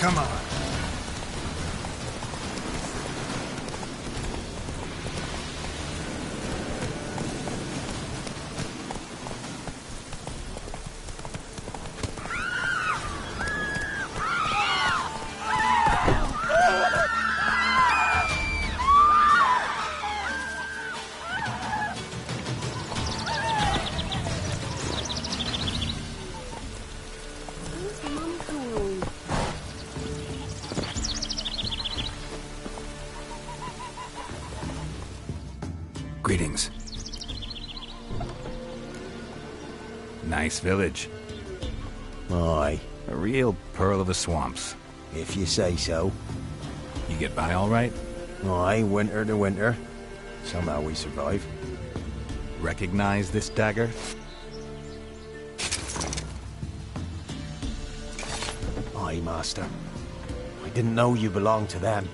Come on. Greetings. Nice village. Aye, A real pearl of the swamps. if you say so. You get by all right? Aye, winter to winter. Somehow we survive. Recognize this dagger? Aye, master. I didn't know you belonged to them.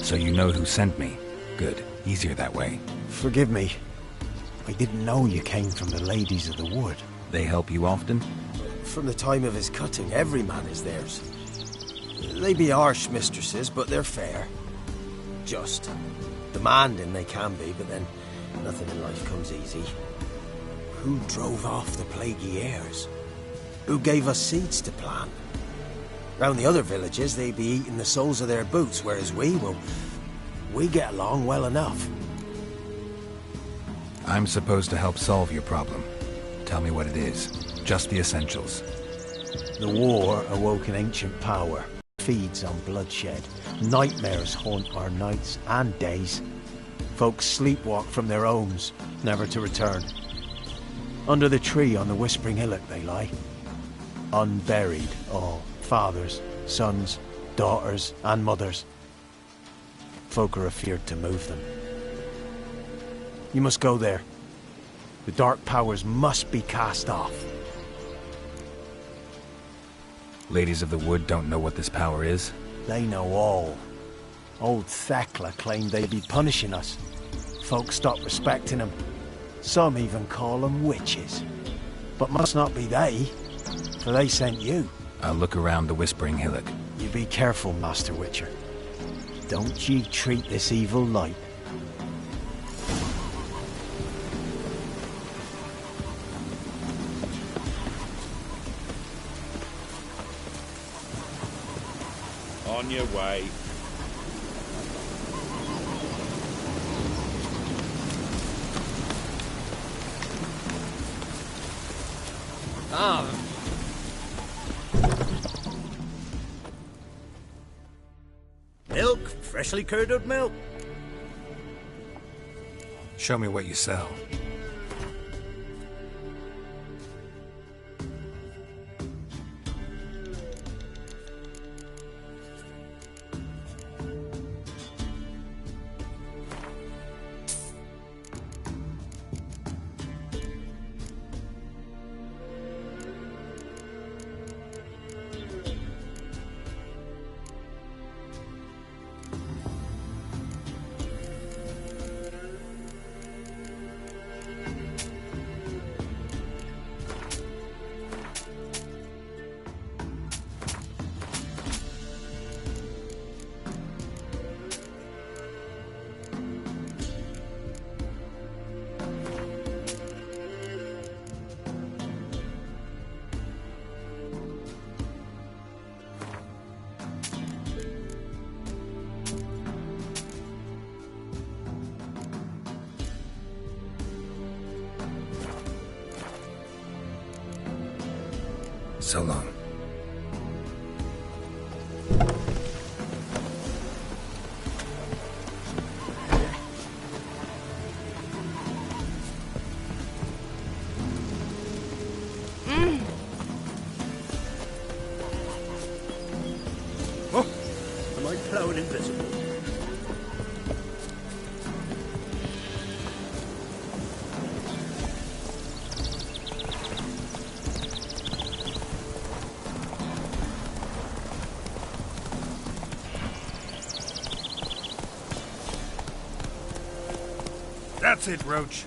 So you know who sent me. Good. Easier that way. Forgive me. I didn't know you came from the Ladies of the Wood. They help you often? From the time of his cutting, every man is theirs. They be harsh mistresses, but they're fair. Just. Demanding they can be, but then nothing in life comes easy. Who drove off the plaguey heirs? Who gave us seeds to plant? Round the other villages, they be eating the soles of their boots, whereas we get along well enough. I'm supposed to help solve your problem. Tell me what it is. Just the essentials. The war awoke an ancient power, feeds on bloodshed. Nightmares haunt our nights and days. Folks sleepwalk from their homes, never to return. Under the tree on the Whispering Hillock they lie. Unburied all, fathers, sons, daughters and mothers. Folk are afeard to move them. You must go there. The dark powers must be cast off. Ladies of the Wood don't know what this power is? They know all. Old Thekla claimed they'd be punishing us. Folk stopped respecting them. Some even call them witches. But must not be they, for they sent you. I'll look around the Whispering Hillock. You be careful, Master Witcher. Don't ye treat this evil light. On your way. Milk, freshly curdled milk. Show me what you sell. So long. Oh, am I plowing invisible? That's it, Roach.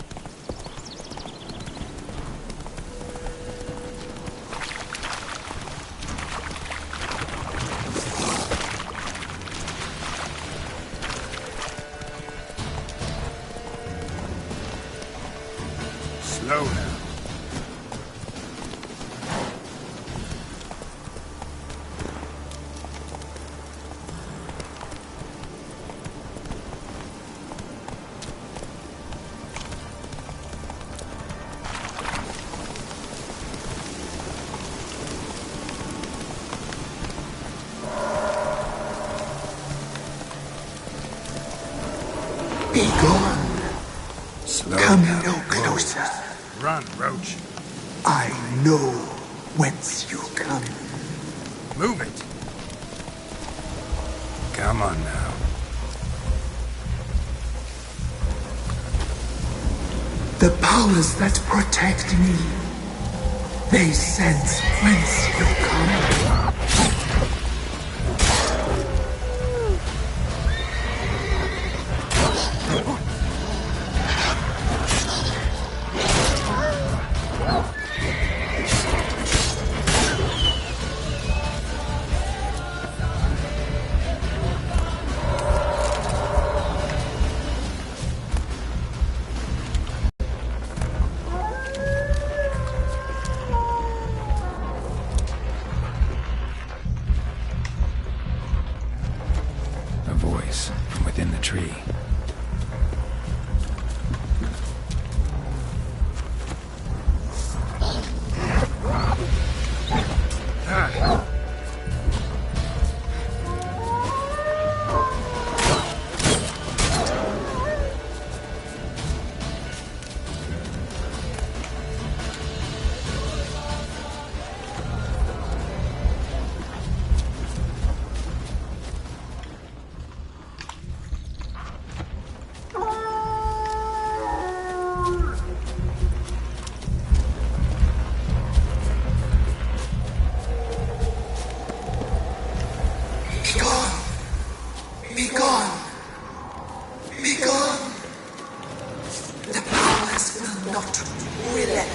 Slow now. Be gone. Slow Come now. no closer. Run, Roach. I know whence you come. Move it. Come on now. The powers that protect me, they sense whence you come. A voice from within the tree. Ah. Be gone. Be gone. Be gone. The powers will not relent.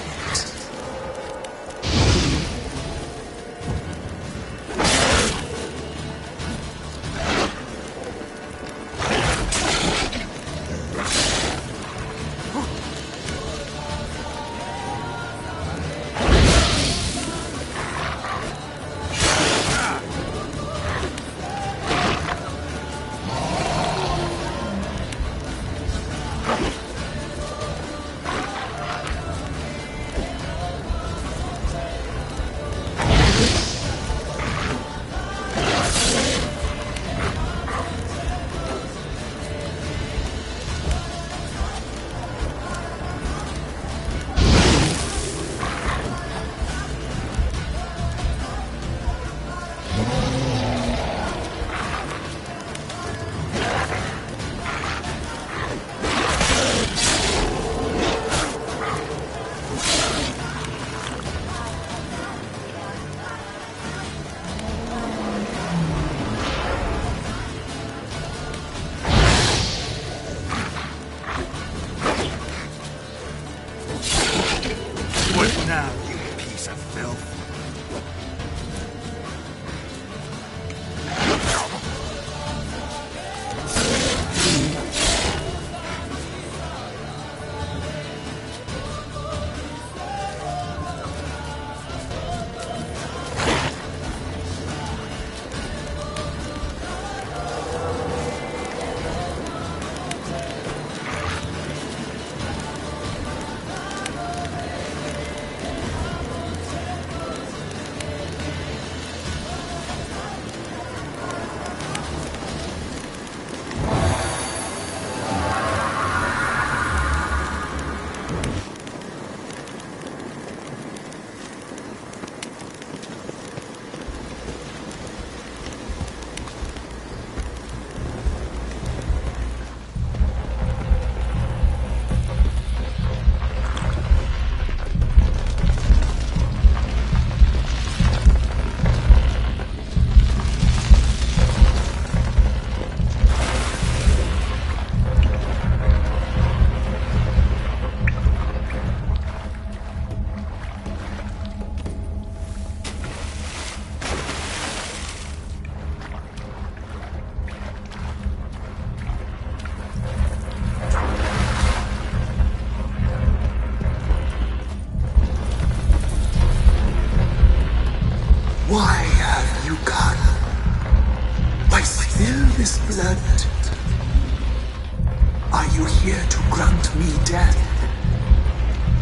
grant me death?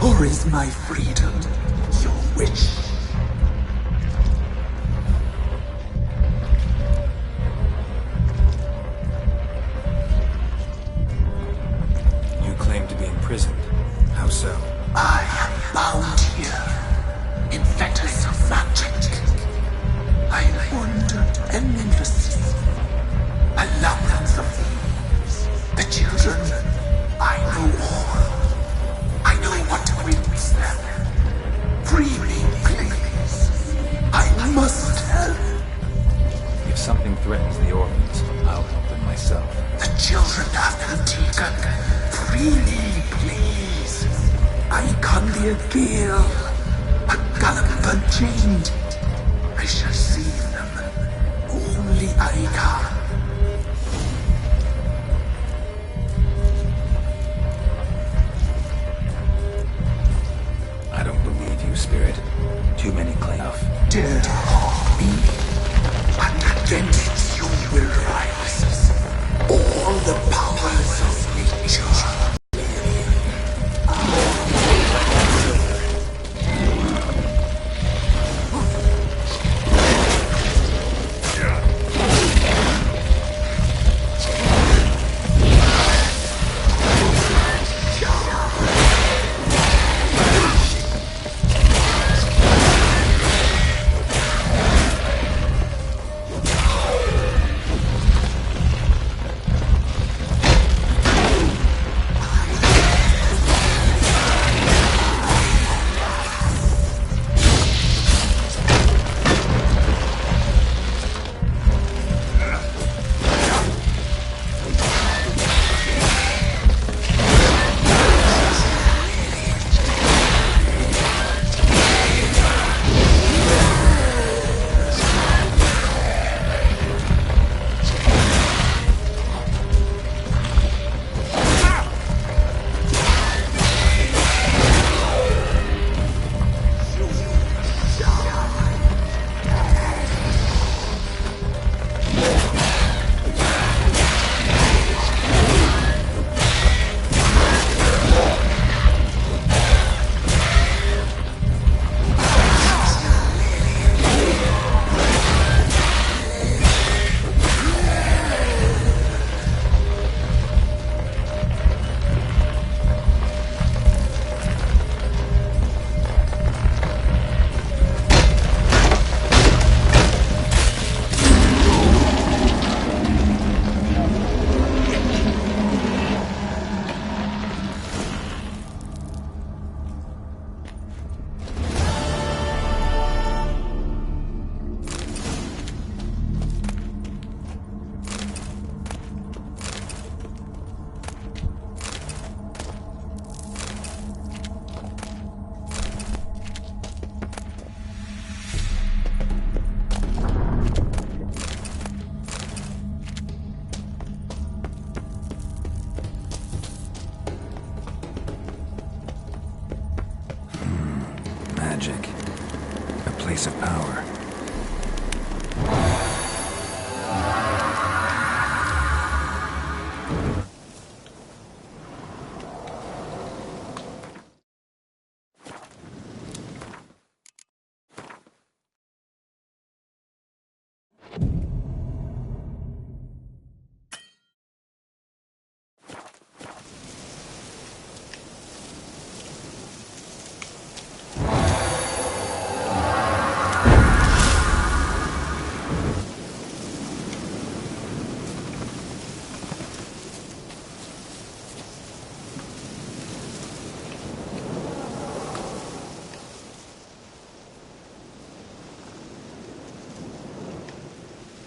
Or is my freedom your wish? You claim to be imprisoned. How so? I am bound here in fetters of magic. I wandered endlessly, a labyrinth of thieves. The children, I know all. I know what awaits them. Free me, please. I must help. If something threatens the orphans, I'll help them myself. The children have been taken. Freely, please. I can be a gale, a gallop unchained. I shall save them. Only I can. I don't believe you, Spirit. Too many claim. Dare to harm me, and against you will rise all the powers of nature. Magic. A place of power.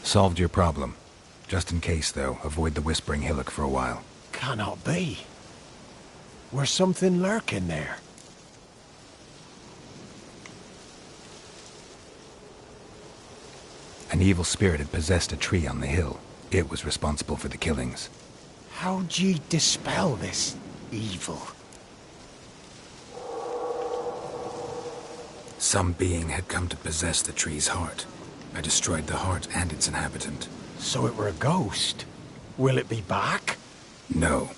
Solved your problem. Just in case, though, avoid the Whispering Hillock for a while. Cannot be. Where's something lurking there? An evil spirit had possessed a tree on the hill. It was responsible for the killings. How'd ye dispel this evil? Some being had come to possess the tree's heart. I destroyed the heart and its inhabitant. So it were a ghost. Will it be back? No.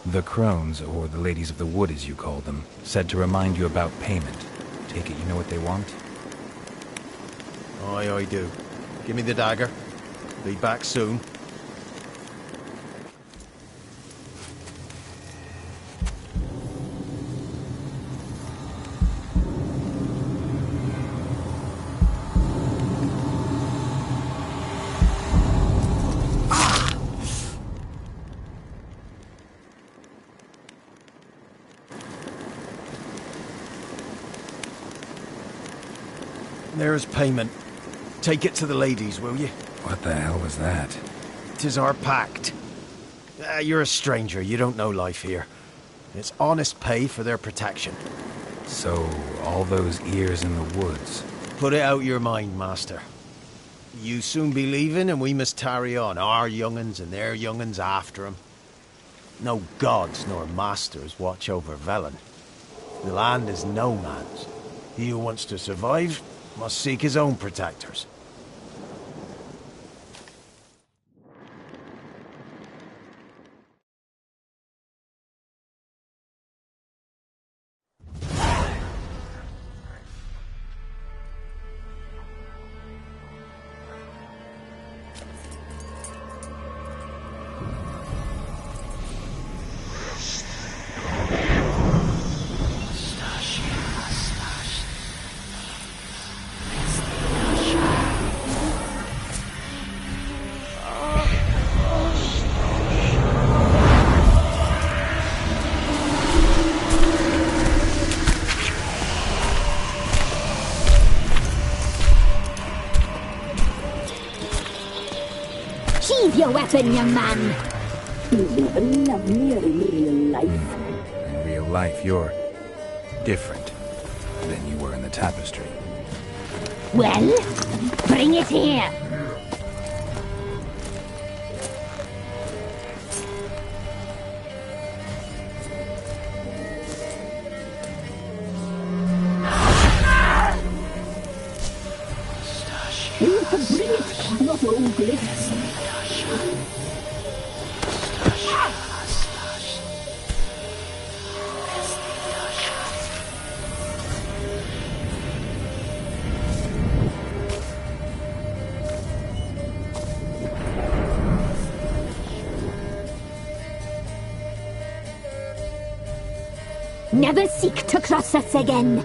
The crones, or the ladies of the wood as you call them, said to remind you about payment. Take it you know what they want? Aye, I do. Give me the dagger. Be back soon. There's payment. Take it to the ladies, will you? What the hell was that? 'Tis our pact. You're a stranger, you don't know life here. It's honest pay for their protection. So, all those ears in the woods. Put it out your mind, master. You soon be leaving and we must tarry on, our young'uns and their young'uns after 'em. No gods nor masters watch over Velen. The land is no man's. He who wants to survive must seek his own protectors. Sheathe your weapon, young man. You've never loved me in real life. In real life, you're different than you were in the tapestry. Well, bring it here. You can bring it, not only. Never seek to cross us again.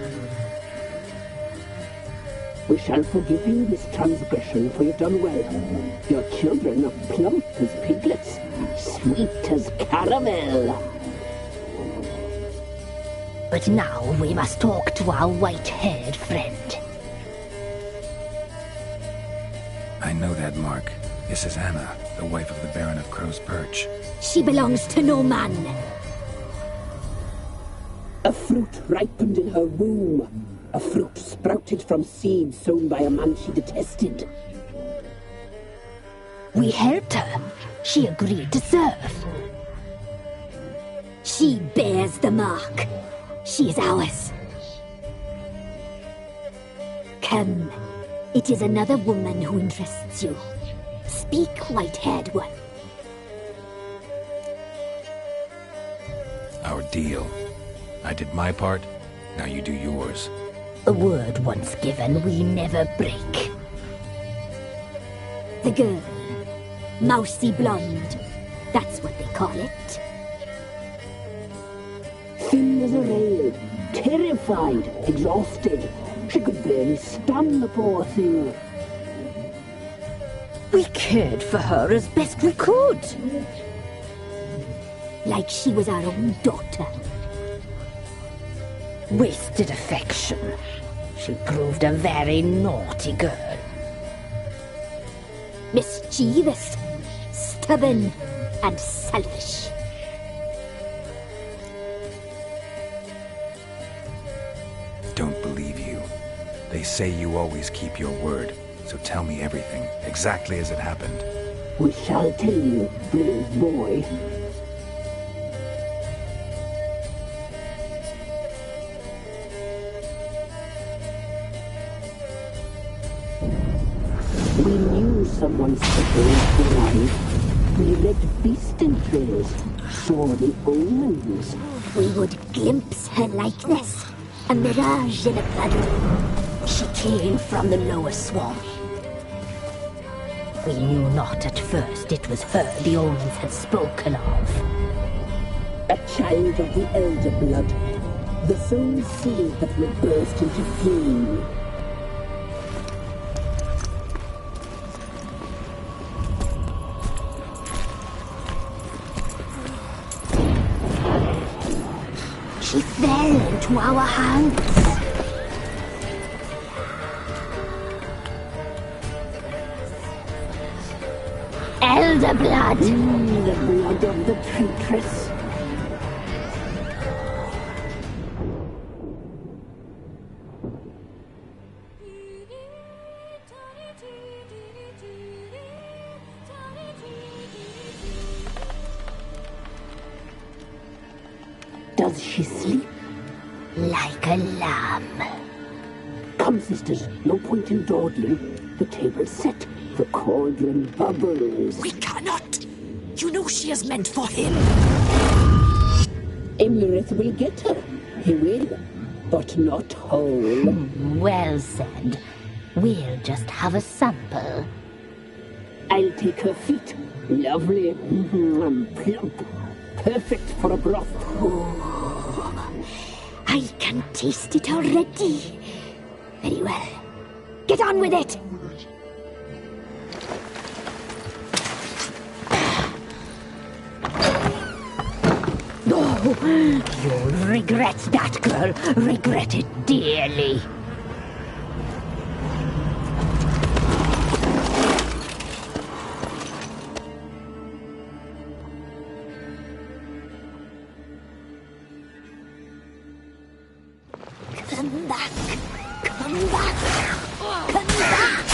We shall forgive you this transgression, for you've done well. Your children are plump as piglets, sweet as caramel. But now we must talk to our white-haired friend. I know that mark. This is Anna, the wife of the Baron of Crow's Perch. She belongs to no man. A fruit ripened in her womb. A fruit sprouted from seeds sown by a man she detested. We helped her. She agreed to serve. She bears the mark. She is ours. Come. It is another woman who interests you. Speak, white-haired one. Our deal. I did my part, now you do yours. A word once given, we never break. The girl. Mousy blonde. That's what they call it. Thin as a rail, terrified, exhausted. She could barely stand, the poor thing. We cared for her as best we could. Like she was our own daughter. Wasted affection. She proved a very naughty girl. Mischievous, stubborn, and selfish. Don't believe you. They say you always keep your word, so tell me everything, exactly as it happened. We shall tell you, brave boy. We knew someone special was alive. ugly red beast in trails. Saw the omens. We would glimpse her like this. A mirage in a blood. She came from the lower swamp. We knew not at first it was her the omens had spoken of. A child of the elder blood. The soul seed that will burst into flame. She fell into our hands. Elder blood! The blood of the traitress. Does she sleep? Like a lamb. Come, sisters, no point in dawdling. The table's set. The cauldron bubbles. We cannot! You know she is meant for him! Imlerith will get her. He will, but not whole. Well said. We'll just have a sample. I'll take her feet. Lovely. Plump. Perfect for a broth. I can taste it already. Very well. Get on with it! You'll regret that, girl. Regret it dearly. Come back. Come back. Come back.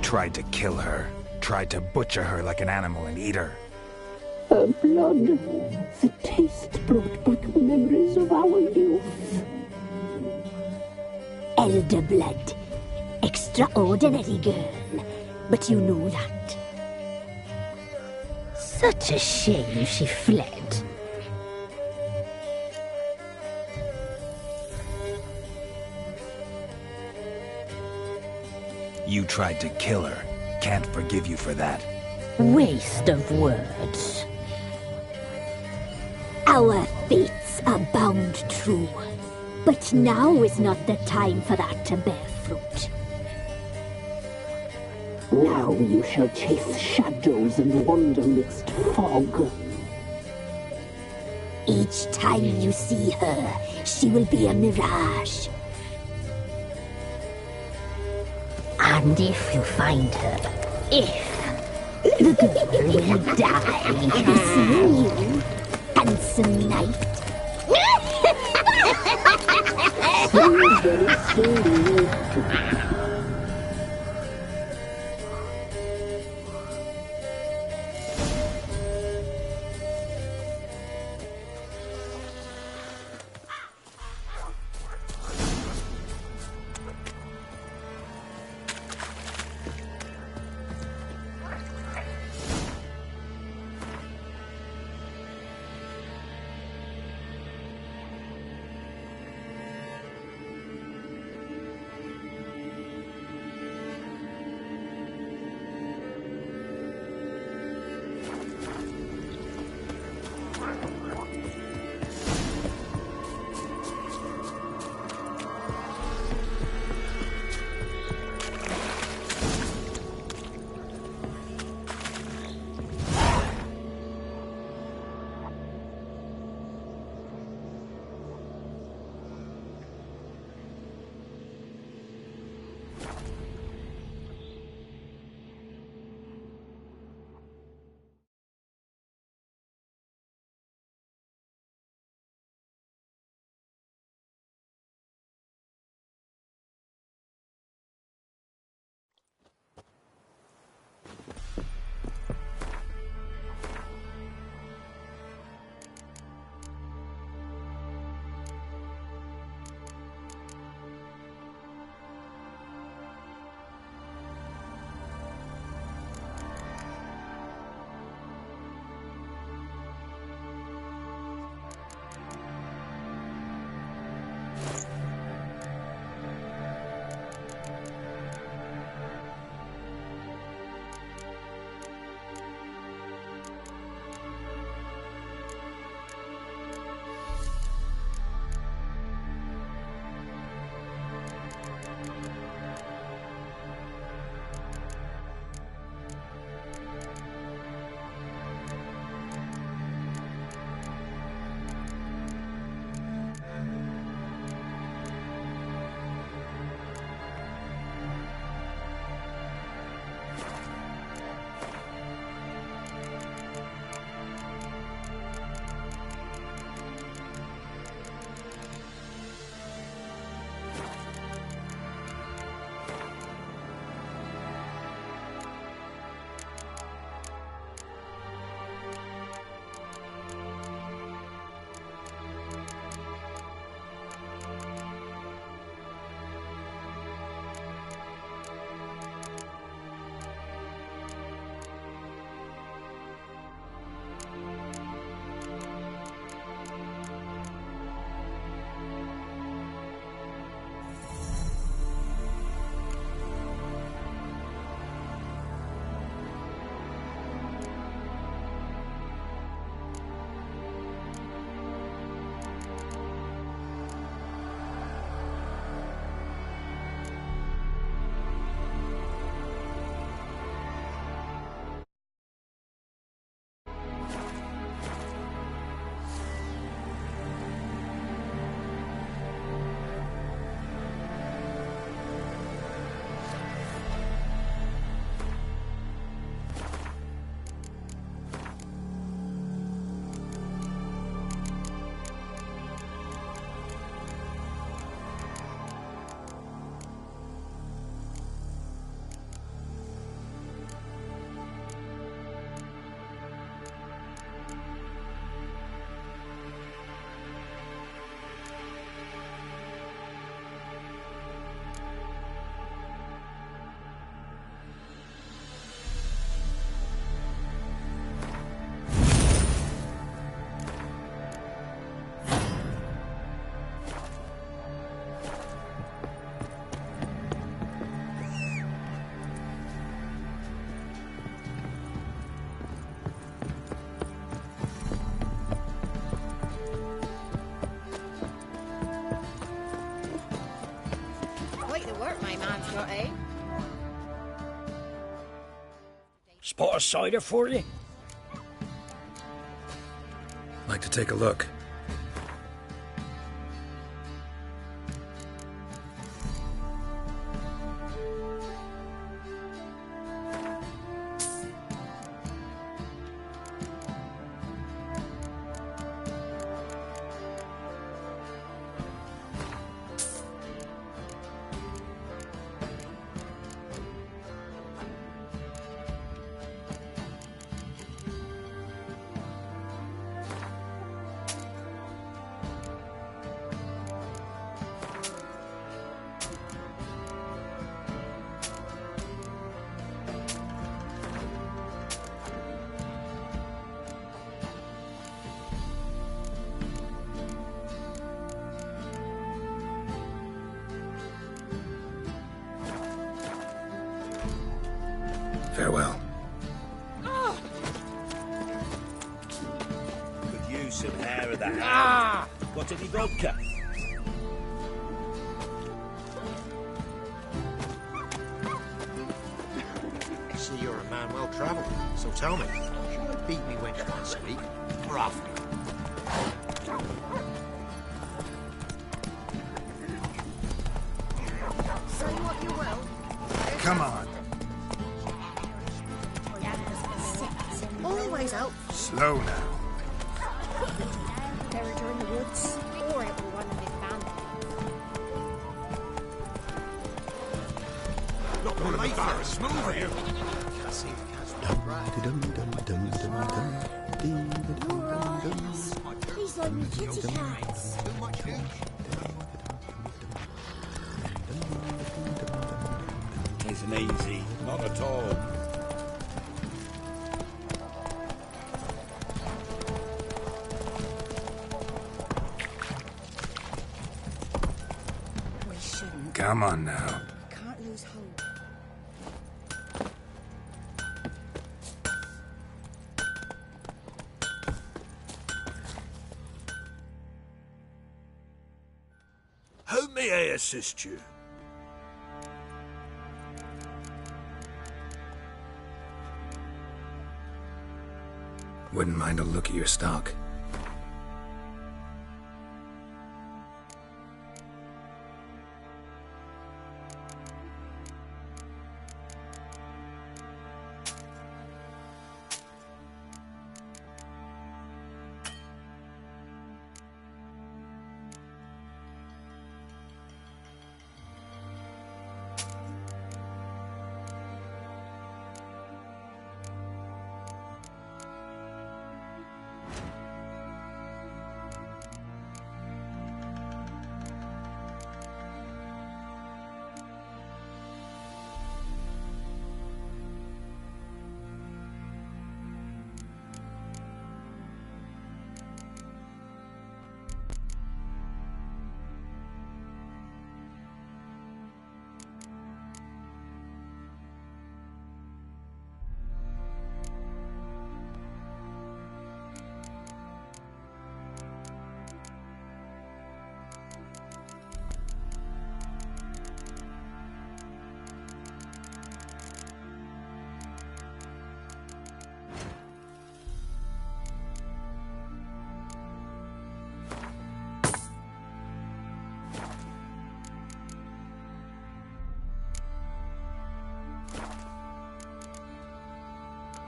tried to kill her. Tried to butcher her like an animal and eat her. Her blood, the taste brought back memories of our youth. Elder blood. Extraordinary girl. But you know that. Such a shame she fled. You tried to kill her. Can't forgive you for that. Waste of words. Our fates are bound true. But now is not the time for that to bear fruit. Now you shall chase shadows and wander midst fog. Each time you see her, she will be a mirage. And if you find her, the girl will die. See you, handsome knight. Very slowly. work my man's got, eh? Spot a cider for you? Like to take a look. Farewell. Could use some hair of the hound. Got any vodka? I see you're a man well travelled, so tell me, should I beat me wench once a week, or often? Say what you will. Come on. Always out. Slow now. Buried her in the woods, or it will run in his band. Not one of the barrels, move here! Cassie, He's like me kitty cats. Isn't easy. Not at all. We shouldn't. Come on now. Can't lose hope. How may I assist you? Wouldn't mind a look at your stock.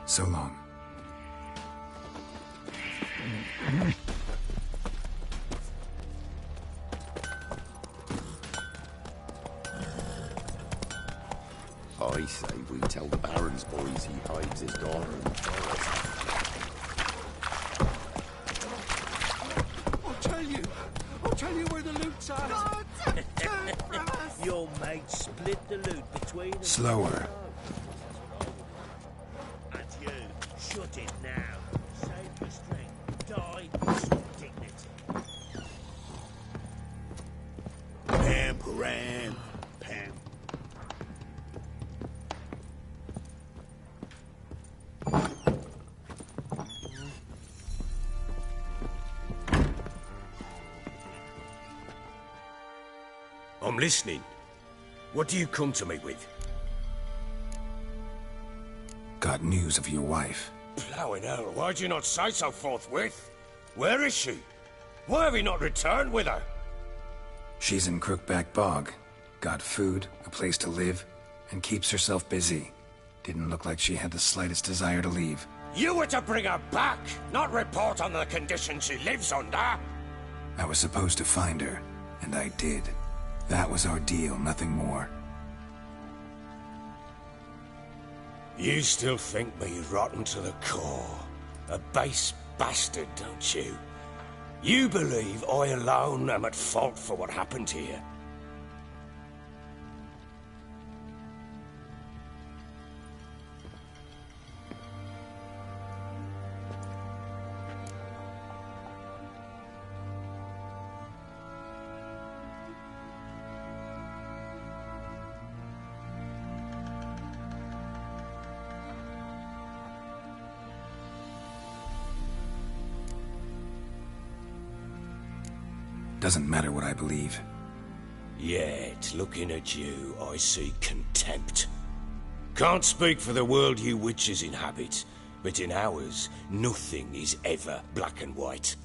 So long. I say we tell the Baron's boys he hides his daughter in the forest. I'll tell you where the loot's at. Your mate split the loot between us. Slower. And you, shut it now. Save your strength. Die with some dignity. Pam, param, pam. I'm listening. What do you come to me with? Got news of your wife. Plowing hell, why'd you not say so forthwith? Where is she? Why have you not returned with her? She's in Crookback Bog. Got food, a place to live, and keeps herself busy. Didn't look like she had the slightest desire to leave. You were to bring her back, not report on the conditions she lives under. I was supposed to find her, and I did. That was our deal, nothing more. You still think me rotten to the core. A base bastard, don't you? You believe I alone am at fault for what happened here. Doesn't matter what I believe. Yet, looking at you, I see contempt. Can't speak for the world you witches inhabit, but in ours, nothing is ever black and white.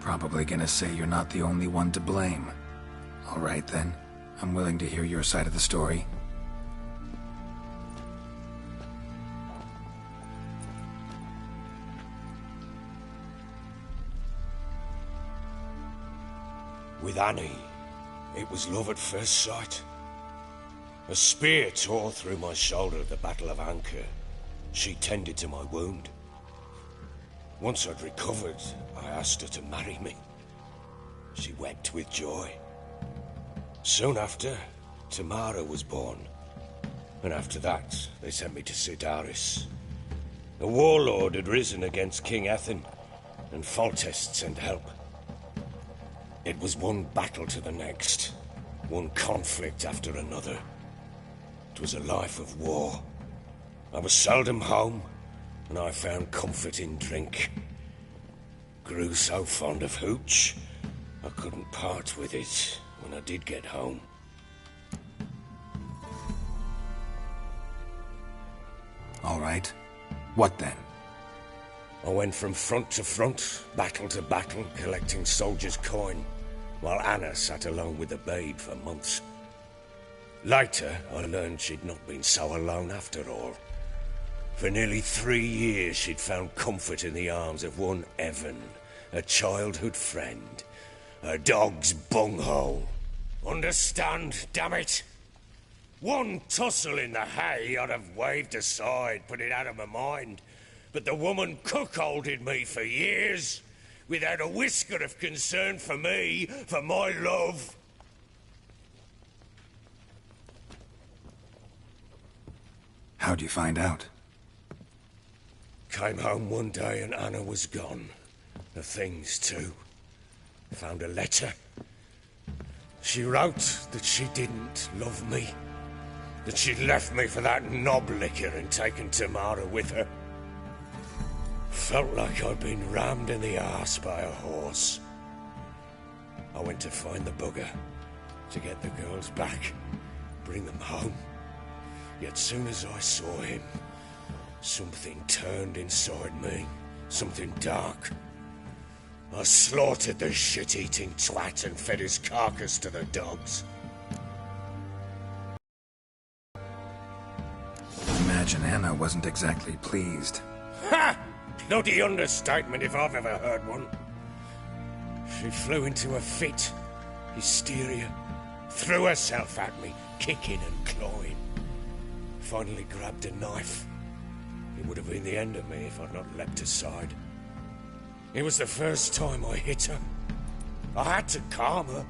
Probably gonna say you're not the only one to blame. All right then. I'm willing to hear your side of the story. With Annie, it was love at first sight. A spear tore through my shoulder at the Battle of Anchor. She tended to my wound. Once I'd recovered, I asked her to marry me. She wept with joy. Soon after, Tamara was born. And after that, they sent me to Sidaris. A warlord had risen against King Ethan, and Foltest sent help. It was one battle to the next, one conflict after another. It was a life of war. I was seldom home, and I found comfort in drink. Grew so fond of hooch, I couldn't part with it when I did get home. All right. What then? I went from front to front, battle to battle, collecting soldiers' coin, while Anna sat alone with the babe for months. Later, I learned she'd not been so alone after all. For nearly 3 years, she'd found comfort in the arms of one Evan, a childhood friend. A dog's bunghole. Understand, damn it? One tussle in the hay I'd have waved aside, put it out of my mind. But the woman cuckolded me for years, without a whisker of concern for me, for my love. How'd you find out? Came home one day and Anna was gone. The things too. Found a letter. She wrote that she didn't love me. That she'd left me for that knob licker and taken Tamara with her. Felt like I'd been rammed in the arse by a horse. I went to find the bugger, to get the girls back, bring them home. Yet soon as I saw him, something turned inside me, something dark. I slaughtered the shit-eating twat and fed his carcass to the dogs. Imagine Anna wasn't exactly pleased. Ha! Bloody understatement if I've ever heard one. She flew into a fit, hysteria, threw herself at me, kicking and clawing. Finally grabbed a knife. It would have been the end of me if I'd not leapt aside. It was the first time I hit her. I had to calm her.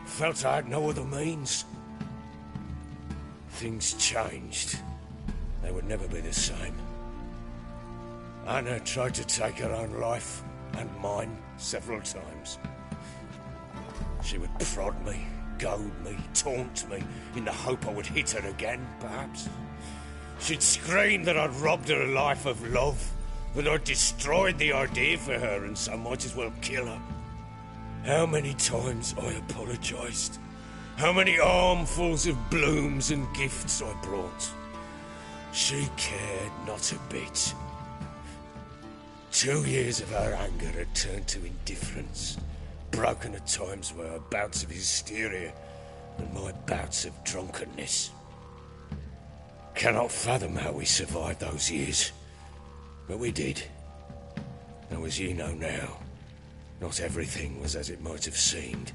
Felt I had no other means. Things changed. They would never be the same. Anna tried to take her own life, and mine, several times. She would prod me, goad me, taunt me, in the hope I would hit her again, perhaps. She'd scream that I'd robbed her life of love, that I'd destroyed the idea for her and so might as well kill her. How many times I apologised. How many armfuls of blooms and gifts I brought. She cared not a bit. 2 years of her anger had turned to indifference, broken at times by her bouts of hysteria and my bouts of drunkenness. Cannot fathom how we survived those years, but we did. Though as you know now, not everything was as it might have seemed.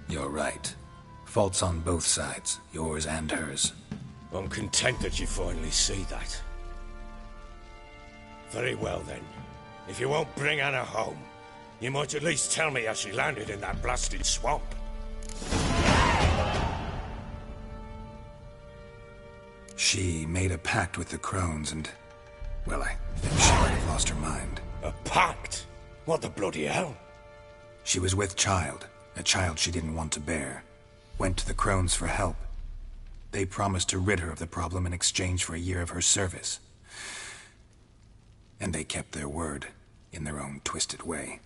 You're right. Faults on both sides, yours and hers. I'm content that you finally see that. Very well then. If you won't bring Anna home, you might at least tell me how she landed in that blasted swamp. She made a pact with the crones and... well, I think she might have lost her mind. A pact? What the bloody hell? She was with child, a child she didn't want to bear. Went to the crones for help. They promised to rid her of the problem in exchange for a year of her service. And they kept their word, in their own twisted way.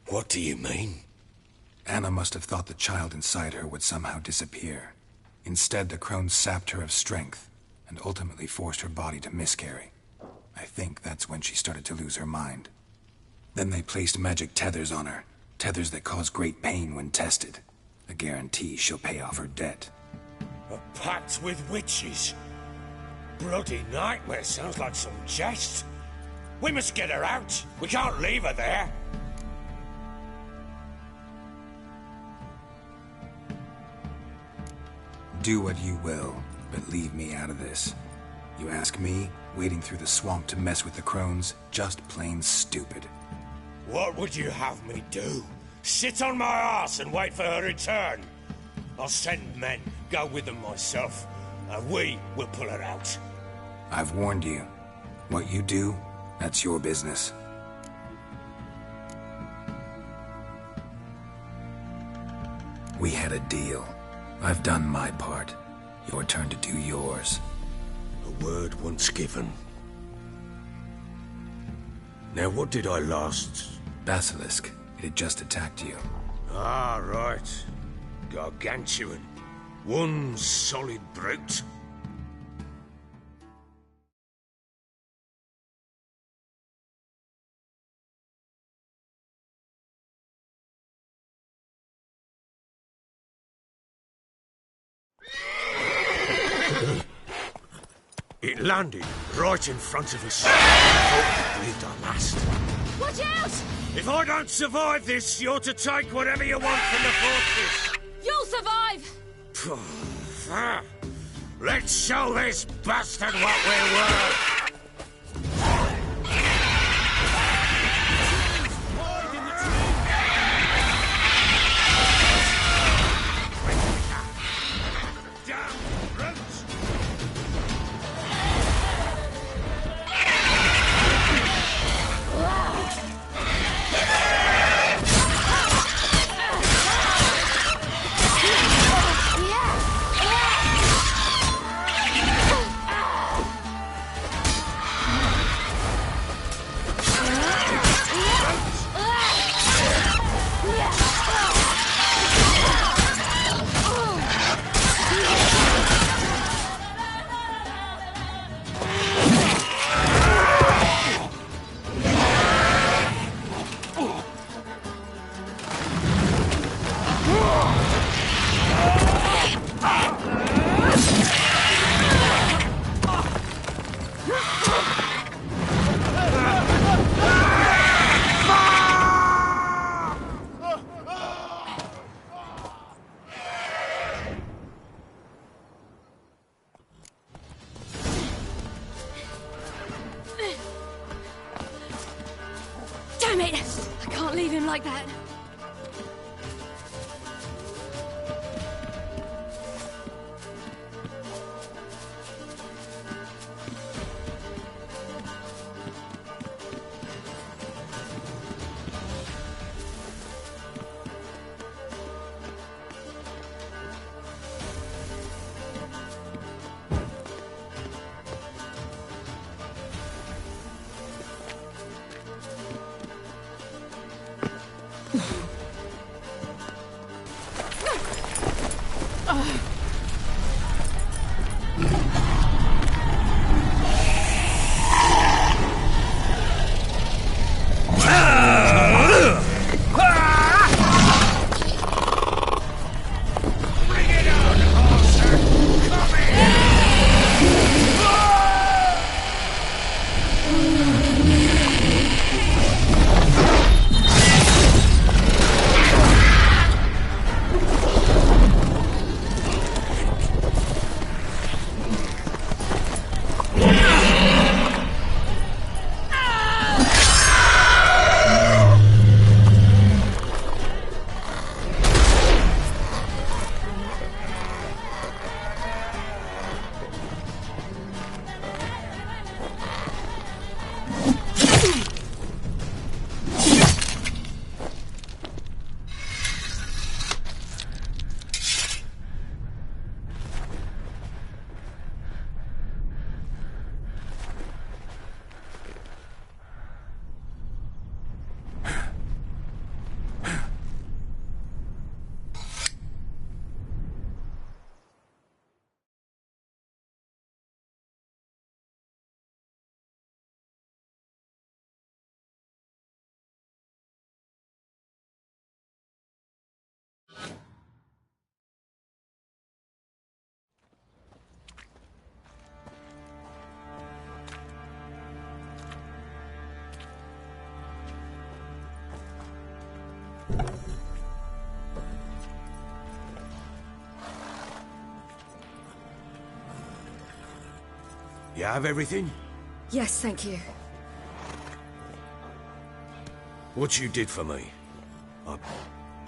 What do you mean? Anna must have thought the child inside her would somehow disappear. Instead, the crones sapped her of strength, and ultimately forced her body to miscarry. I think that's when she started to lose her mind. Then they placed magic tethers on her, tethers that cause great pain when tested. A guarantee she'll pay off her debt. A pact with witches? Bloody nightmare, sounds like some jest. We must get her out. We can't leave her there. Do what you will, but leave me out of this. You ask me, wading through the swamp to mess with the crones, just plain stupid. What would you have me do? Sit on my ass and wait for her return? I'll send men, go with them myself, and we will pull her out. I've warned you. What you do, that's your business. We had a deal. I've done my part. Your turn to do yours. A word once given. Now what did I last... Basilisk. It had just attacked you. Ah, right. Gargantuan. One solid brute. It landed right in front of us. I thought we breathed our last. Watch out! If I don't survive this, you're to take whatever you want from the fortress. You'll survive! Let's show this bastard what we're worth! Damn it! I can't leave him like that. You have everything? Yes, thank you. What you did for me, I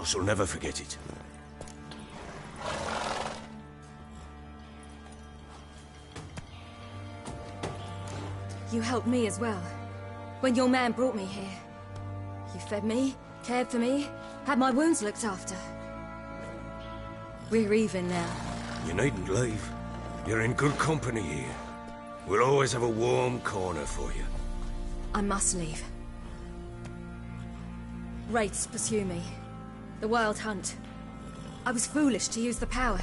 shall never forget it. You helped me as well. When your man brought me here. You fed me, cared for me, had my wounds looked after. We're even now. You needn't leave. You're in good company here. We'll always have a warm corner for you. I must leave. Wraiths pursue me. The Wild Hunt. I was foolish to use the power.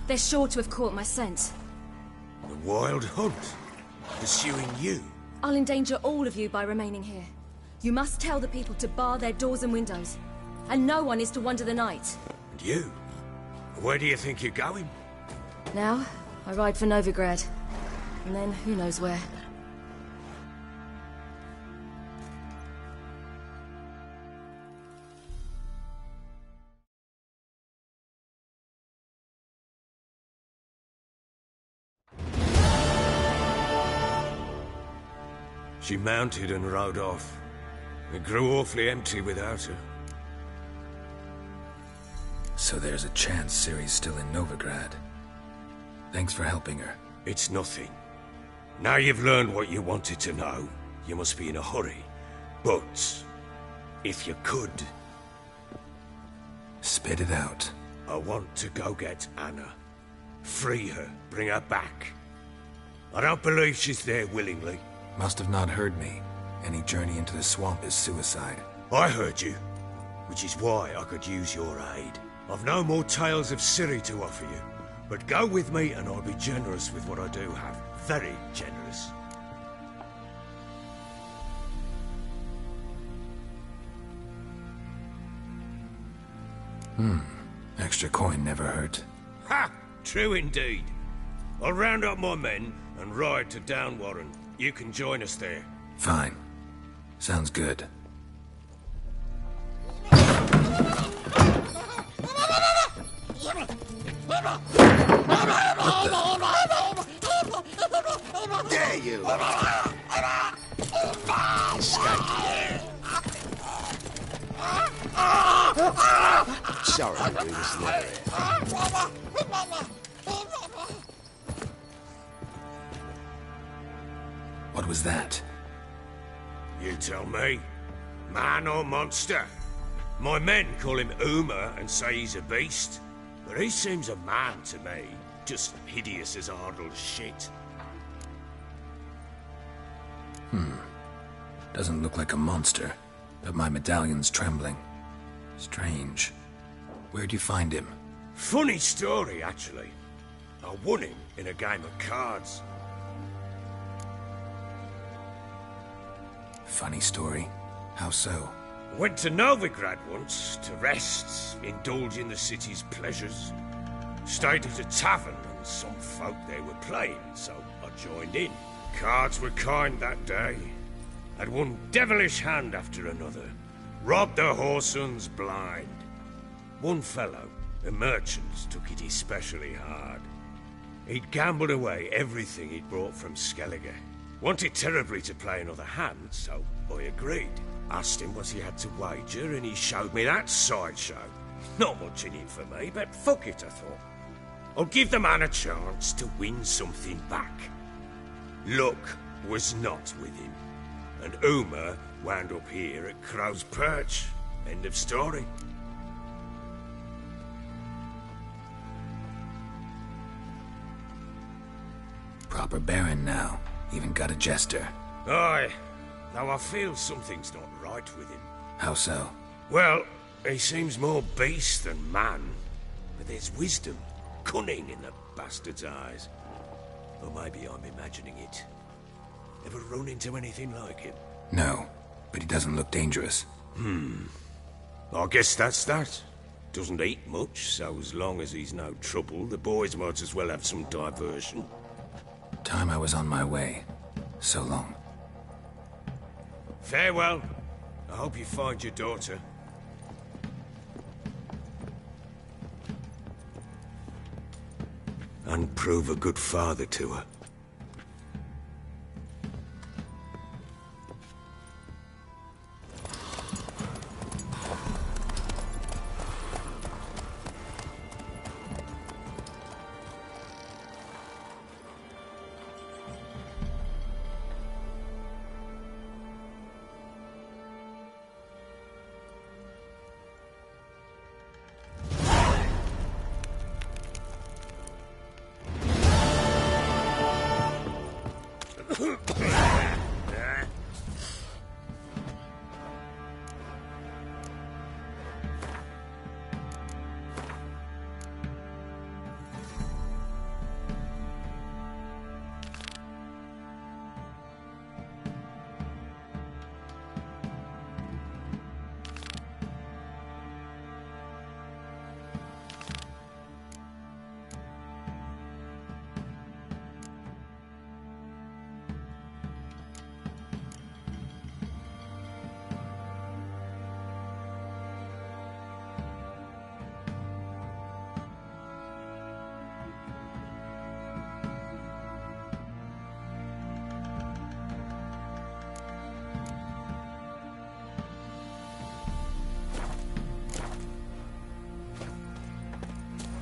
They're sure to have caught my scent. The Wild Hunt? Pursuing you? I'll endanger all of you by remaining here. You must tell the people to bar their doors and windows. And no one is to wander the night. And you? Where do you think you're going? Now, I ride for Novigrad. And then, who knows where. She mounted and rode off. It grew awfully empty without her. So there's a chance Ciri's still in Novigrad. Thanks for helping her. It's nothing. Now you've learned what you wanted to know, you must be in a hurry. But, if you could... Spit it out. I want to go get Anna. Free her, bring her back. I don't believe she's there willingly. Must have not heard me. Any journey into the swamp is suicide. I heard you, which is why I could use your aid. I've no more tales of Ciri to offer you, but go with me and I'll be generous with what I do have. Very generous. Extra coin never hurt. Ha! True indeed. I'll round up my men and ride to Downwarren. You can join us there. Fine. Sounds good. Dare you! Sorry, we was never here. What was that? You tell me. Man or monster? My men call him Uma and say he's a beast. But he seems a man to me. Just hideous as Ardle's shit. Doesn't look like a monster, but my medallion's trembling. Strange. Where'd you find him? Funny story, actually. I won him in a game of cards. Funny story? How so? Went to Novigrad once to rest, indulge in the city's pleasures. Stayed at a tavern and some folk there were playing, so I joined in. Cards were kind that day. Had one devilish hand after another. Robbed the whoresons blind. One fellow, a merchant, took it especially hard. He'd gambled away everything he'd brought from Skellige. Wanted terribly to play another hand, so I agreed. Asked him what he had to wager, and he showed me that sideshow. Not much in it for me, but fuck it, I thought. I'll give the man a chance to win something back. Luck was not with him, and Uma wound up here at Crow's Perch. End of story. Proper baron now. Even got a jester. Aye. Though I feel something's not right with him. How so? Well, he seems more beast than man. But there's wisdom, cunning in the bastard's eyes. Or maybe I'm imagining it. Ever run into anything like him? No, but he doesn't look dangerous. I guess that's that. Doesn't eat much, so as long as he's no trouble, the boys might as well have some diversion. Time I was on my way. So long. Farewell. I hope you find your daughter. And prove a good father to her.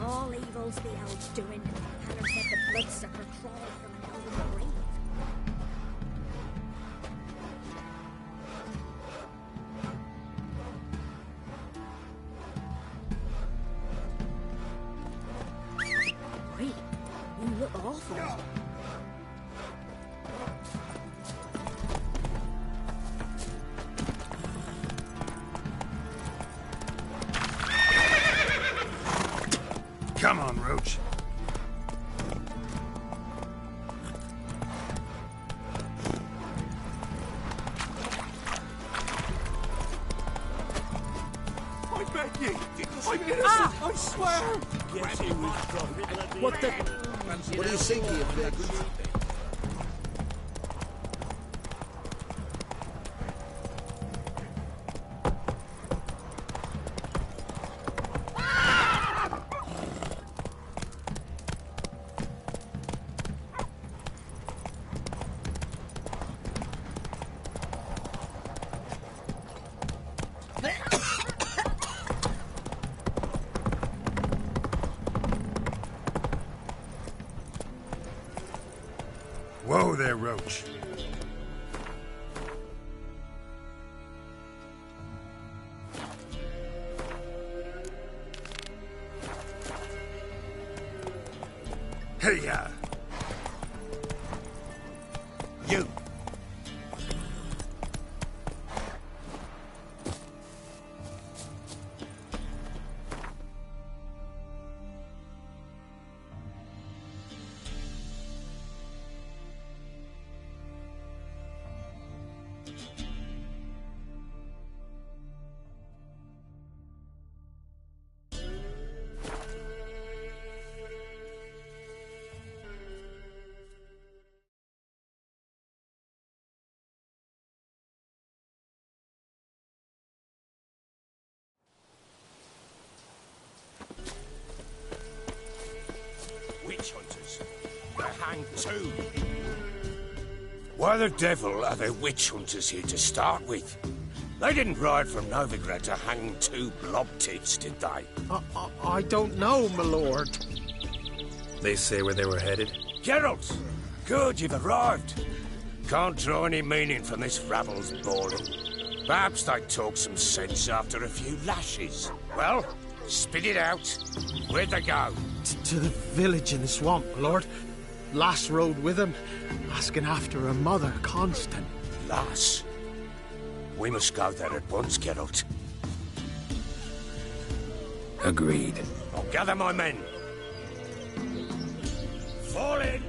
All evil's the elves doing. Hannah said the bloodsucker crawled from an elven grave. Wait, you look awful. Come on, Roach. I beg you! I'm innocent, I swear! What are you thinking of, Vic? Whoa there, Roach. Hey-ya! You! They hang too. Why the devil are there witch hunters here to start with? They didn't ride from Novigrad to hang 2 blob tits, did they? I don't know, my lord. They say where they were headed? Geralt! Good, you've arrived. Can't draw any meaning from this rabble's bawling. Perhaps they talk some sense after a few lashes. Well, spit it out. Where'd they go? To the village in the swamp, my lord. Lass rode with him, asking after her mother, Constant. Lass? We must go there at once, Geralt. Agreed. I'll gather my men. Fall in!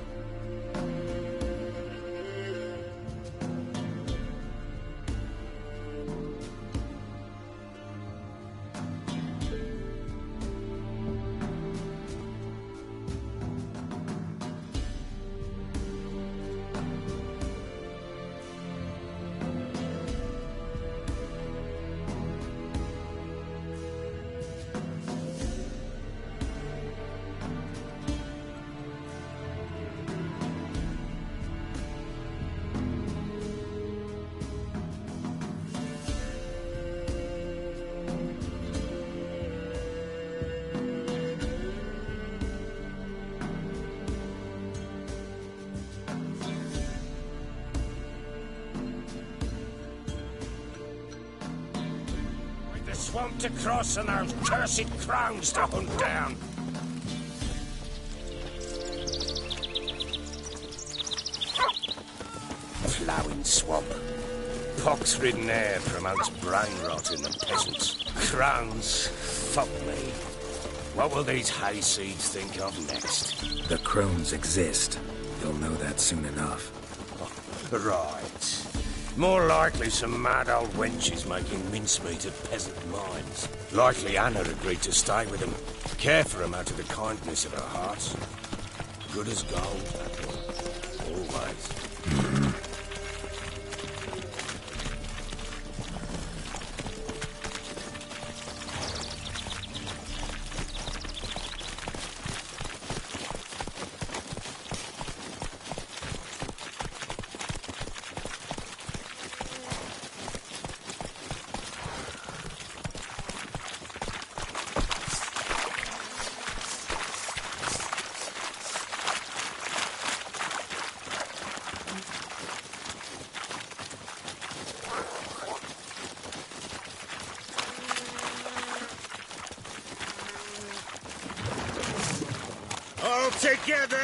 Swamp to cross and those cursed crowns to hunt down. Ploughing swamp. Pox-ridden air promotes brain rot in the peasants. Crowns, fuck me. What will these hayseeds think of next? The crones exist. You'll know that soon enough. Right. More likely some mad old wenches making mincemeat of peasant mines. Likely Anna agreed to stay with them, care for them out of the kindness of her heart. Good as gold, that one. Always. All together!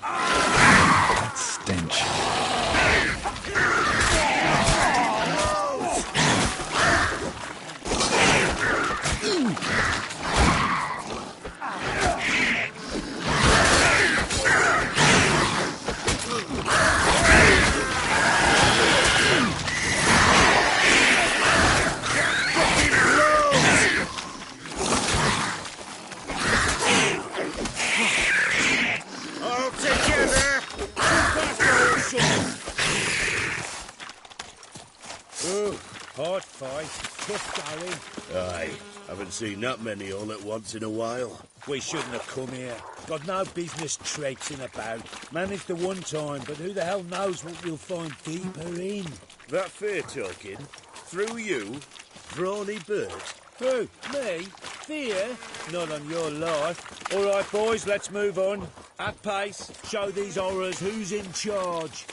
That stench. Hard fight, tough going. Aye, haven't seen that many all at once in a while. We shouldn't have come here. Got no business traipsing about. Managed the one time, but who the hell knows what we'll find deeper in? That fair talking? Through you? Brawny bird? Who? Me? Fear? Not on your life. All right, boys, let's move on. At pace, show these horrors who's in charge.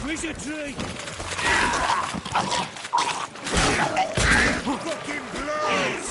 Wizardry! Fucking blows!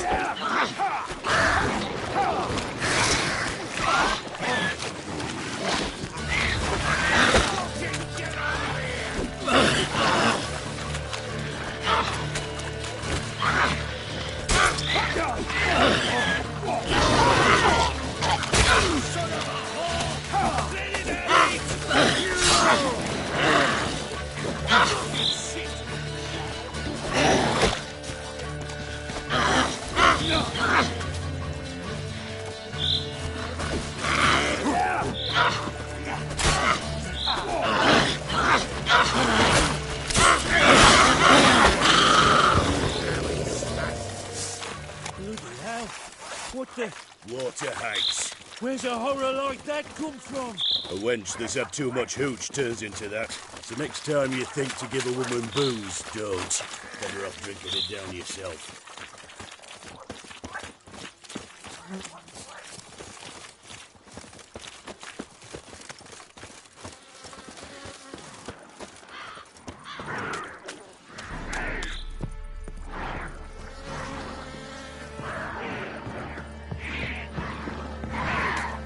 rags. Where's a horror like that come from? A wench that's had too much hooch turns into that. So next time you think to give a woman booze, don't. Better off drinking it down yourself.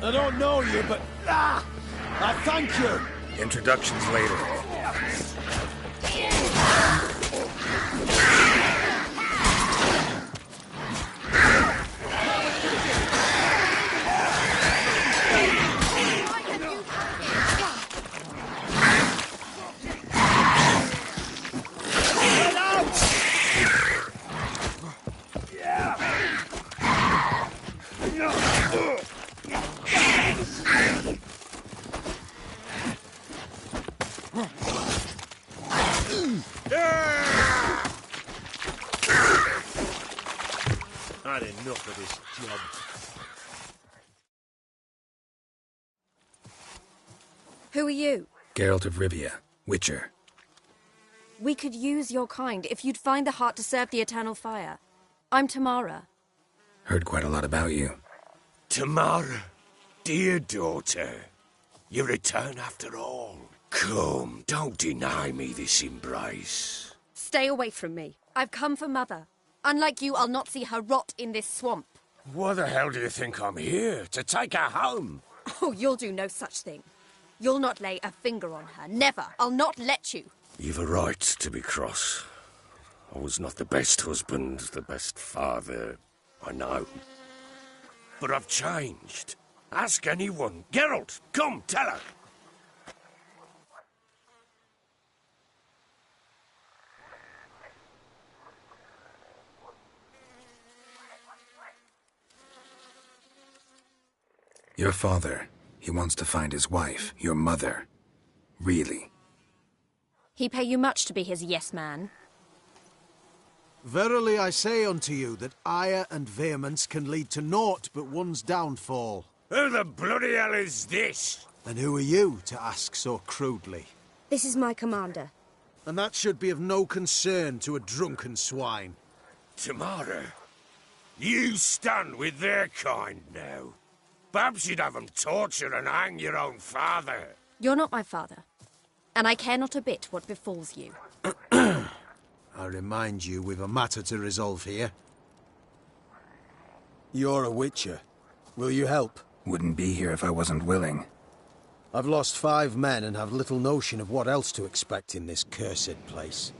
I don't know you, but I thank you. Introductions later. Had enough of this job. Who are you? Geralt of Rivia, Witcher. We could use your kind if you'd find the heart to serve the eternal fire. I'm Tamara. Heard quite a lot about you. Tamara, dear daughter, you return after all. Come, don't deny me this embrace. Stay away from me. I've come for Mother. Unlike you, I'll not see her rot in this swamp. Why the hell do you think I'm here? To take her home? Oh, you'll do no such thing. You'll not lay a finger on her. Never. I'll not let you. You've a right to be cross. I was not the best husband, the best father, I know. But I've changed. Ask anyone. Geralt, come, tell her. Your father, he wants to find his wife, your mother. Really? He pay you much to be his yes-man. Verily I say unto you that ire and vehemence can lead to naught but one's downfall. Who the bloody hell is this? And who are you to ask so crudely? This is my commander. And that should be of no concern to a drunken swine. Tamara, you stand with their kind now. Perhaps you'd have them torture and hang your own father. You're not my father. And I care not a bit what befalls you. I remind you we've a matter to resolve here. You're a witcher. Will you help? Wouldn't be here if I wasn't willing. I've lost 5 men and have little notion of what else to expect in this cursed place.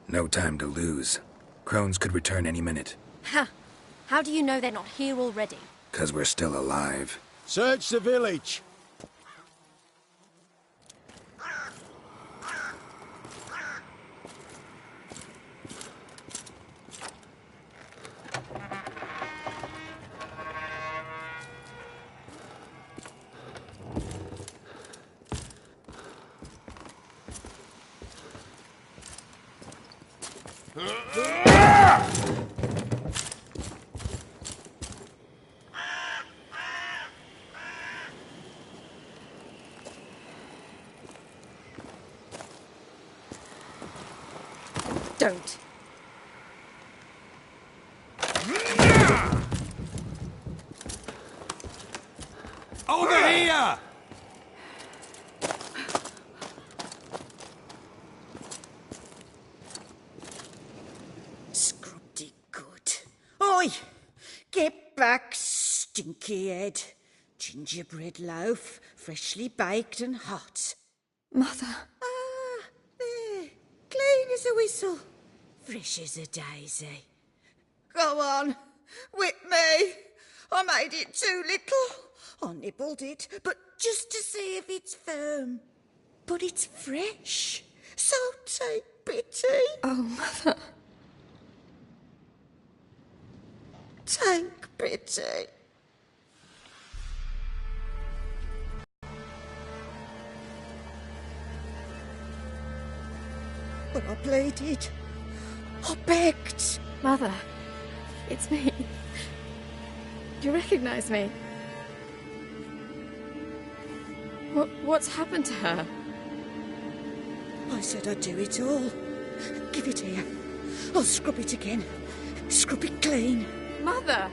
No time to lose. Crones could return any minute. Ha! How do you know they're not here already? 'Cause we're still alive. Search the village! Don't. Over here! Scrubby good. Oi! Get back, stinky head. Gingerbread loaf, freshly baked and hot. Mother. Ah, there. Clean as a whistle. Fresh as a daisy. Go on, whip me. I made it too little. I nibbled it, but just to see if it's firm. But it's fresh, so take pity. Oh, Mother. Take pity. But I pleaded. I begged. Mother, it's me. You recognize me? What's happened to her? I said I'd do it all. Give it here. I'll scrub it again. Scrub it clean. Mother!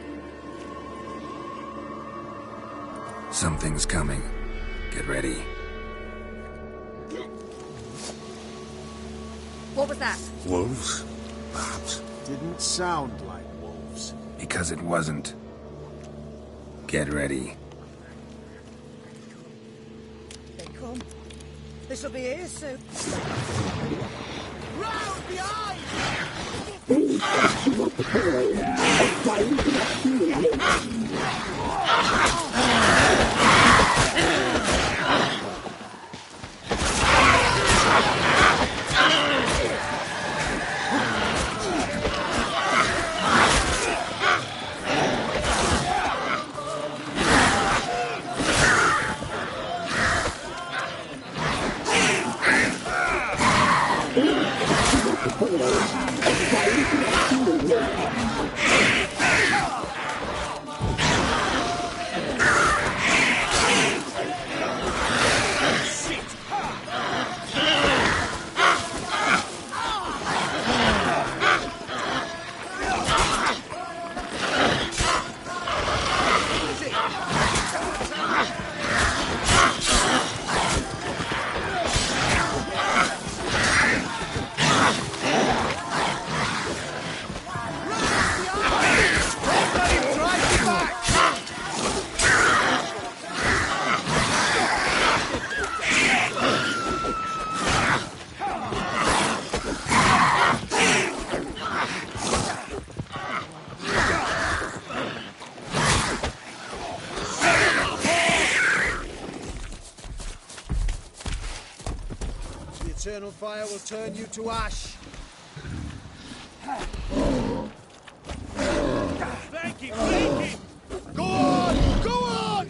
Something's coming. Get ready. What was that? Wolves? Perhaps. Didn't sound like wolves. Because it wasn't. Get ready. They come. This'll be here soon. Round behind! Eternal fire will turn you to ash. Flank him! Flank him! Go on! Go on!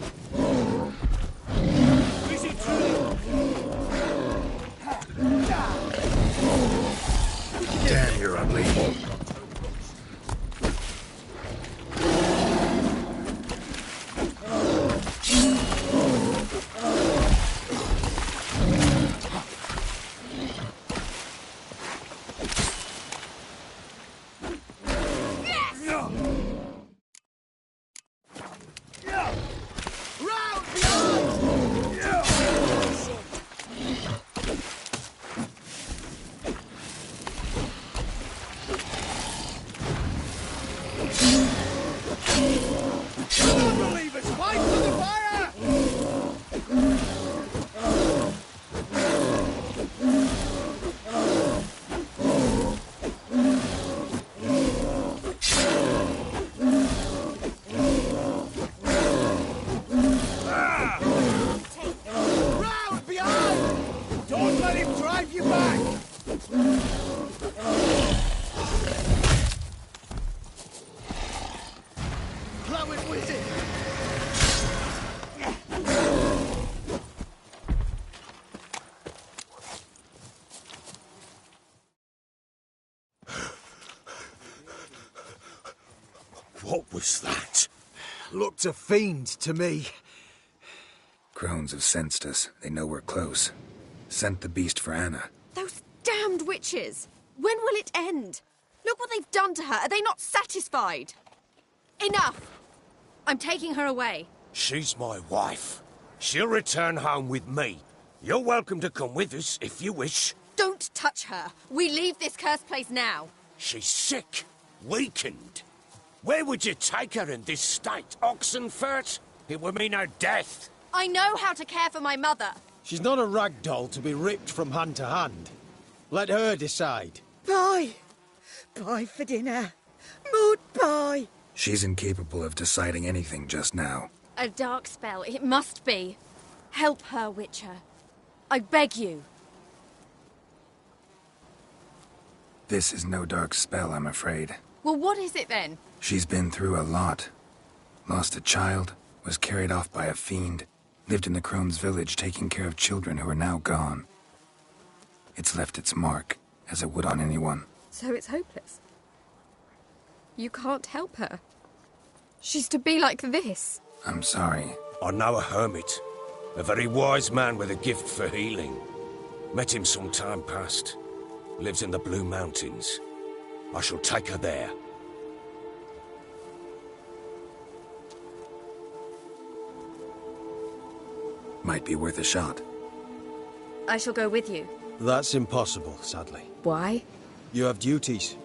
Is it true? Damn, you're ugly. What was that? Looked a fiend to me. Crones have sensed us. They know we're close. Sent the beast for Anna. Those damned witches! When will it end? Look what they've done to her. Are they not satisfied? Enough! I'm taking her away. She's my wife. She'll return home with me. You're welcome to come with us if you wish. Don't touch her. We leave this cursed place now. She's sick, weakened. Where would you take her in this state? Oxenfurt? It would mean her death. I know how to care for my mother. She's not a rag doll to be ripped from hand to hand. Let her decide. Pie! Pie for dinner. Mood pie! She's incapable of deciding anything just now. A dark spell, it must be. Help her, Witcher. I beg you. This is no dark spell, I'm afraid. Well, what is it then? She's been through a lot. Lost a child, was carried off by a fiend, lived in the Crone's village taking care of children who are now gone. It's left its mark, as it would on anyone. So it's hopeless. You can't help her. She's to be like this. I'm sorry. I know a hermit. A very wise man with a gift for healing. Met him some time past. Lives in the Blue Mountains. I shall take her there. Might be worth a shot. I shall go with you. That's impossible, sadly. Why? You have duties.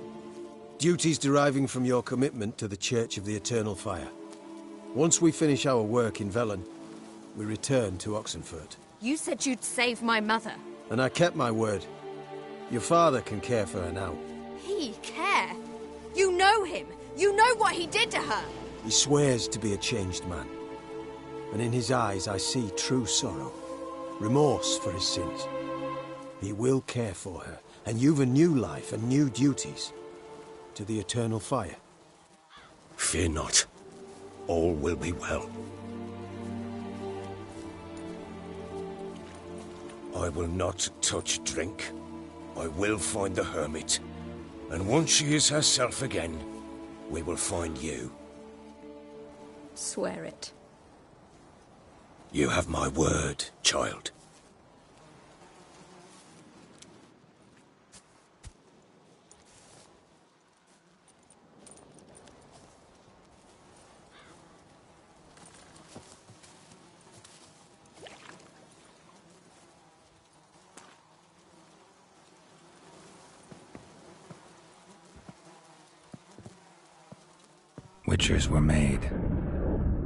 Duties deriving from your commitment to the Church of the Eternal Fire. Once we finish our work in Velen, we return to Oxenfurt. You said you'd save my mother. And I kept my word. Your father can care for her now. He care? You know him. You know what he did to her. He swears to be a changed man. And in his eyes I see true sorrow. Remorse for his sins. He will care for her. And you've a new life and new duties. To the Eternal Fire. Fear not. All will be well. I will not touch drink. I will find the hermit. And once she is herself again, we will find you. Swear it. You have my word, child. Witchers were made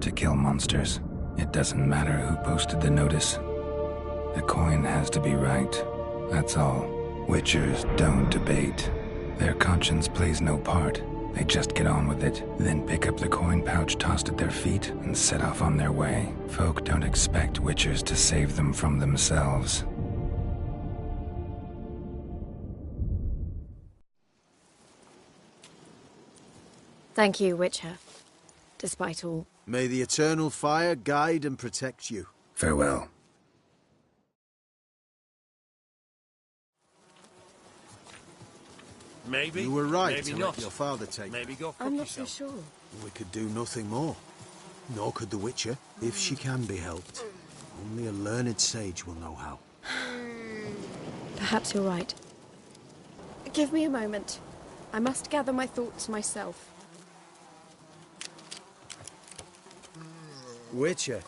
to kill monsters. It doesn't matter who posted the notice. The coin has to be right. That's all. Witchers don't debate. Their conscience plays no part. They just get on with it, then pick up the coin pouch tossed at their feet and set off on their way. Folk don't expect witchers to save them from themselves. Thank you, Witcher. Despite all. May the Eternal Fire guide and protect you. Farewell. Maybe. You were right maybe to not. let your father take Maybe go fuck I'm not yourself. so sure. We could do nothing more. Nor could the Witcher, if she can be helped. Only a learned sage will know how. Perhaps you're right. Give me a moment. I must gather my thoughts myself. Witcher.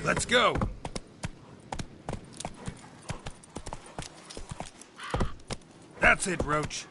Let's go! That's it, Roach.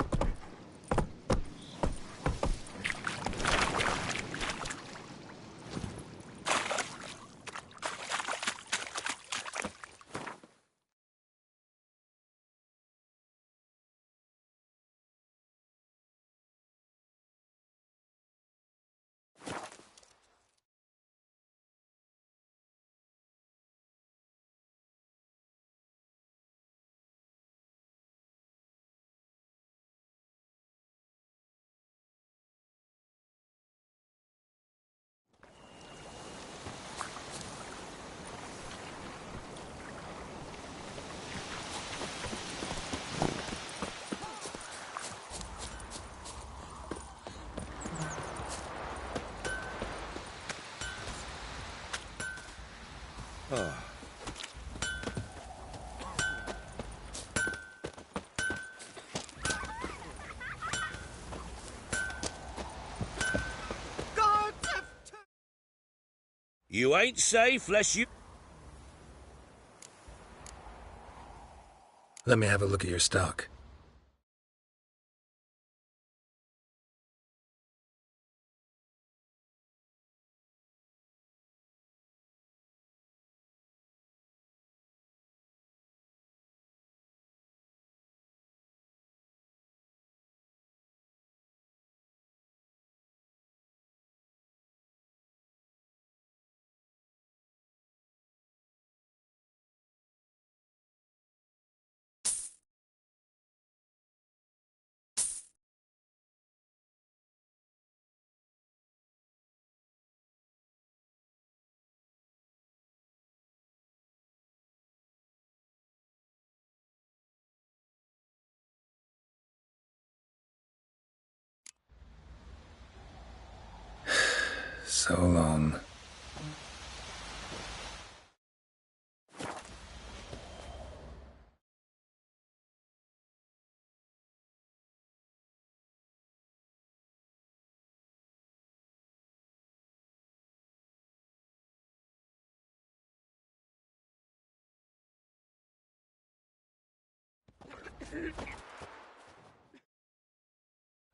You ain't safe lest you... Let me have a look at your stock. So long.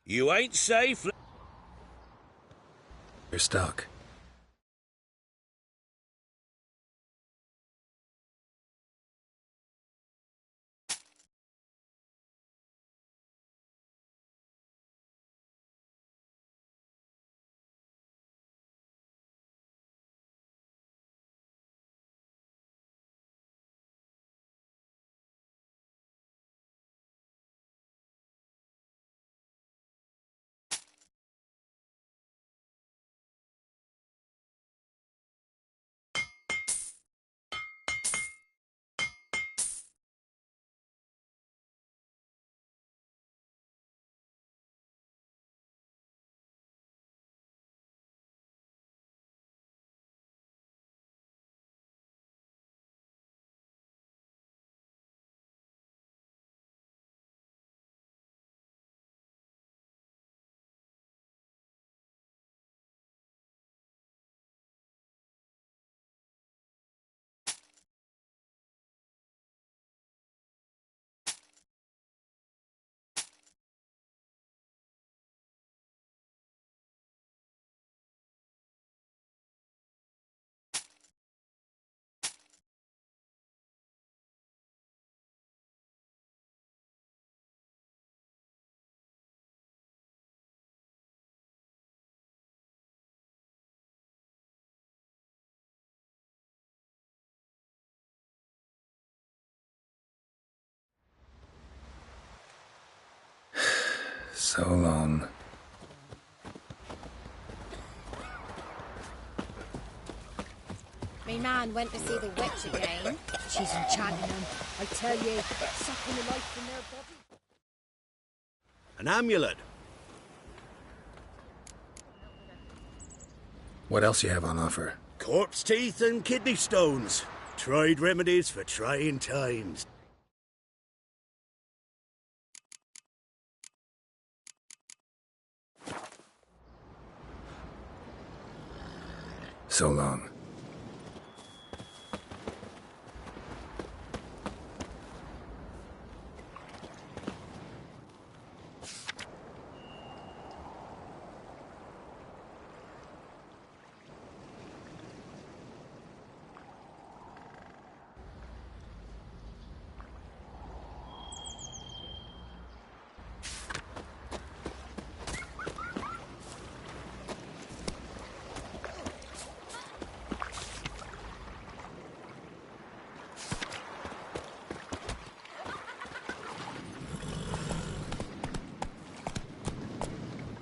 You ain't safe. You're stuck. So long. Me man went to see the witch again. She's enchanting them, I tell you, sucking the life from their body. An amulet. What else you have on offer? Corpse teeth and kidney stones. Tried remedies for trying times. So long.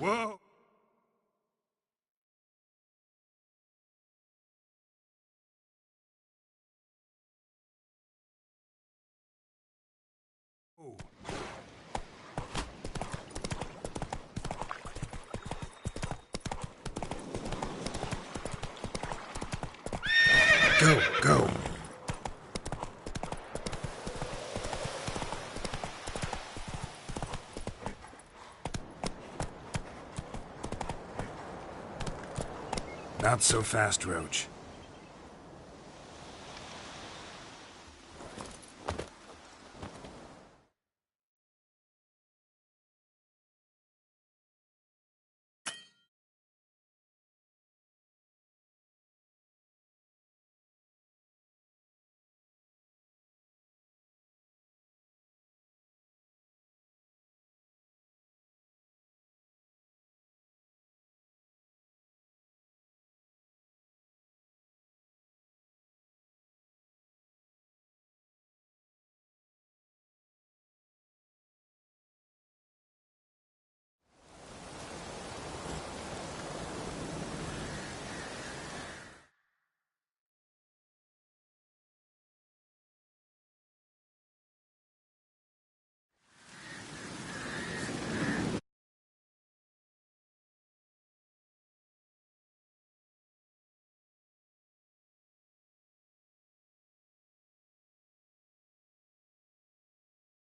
Whoa! Go, go. Not so fast, Roach.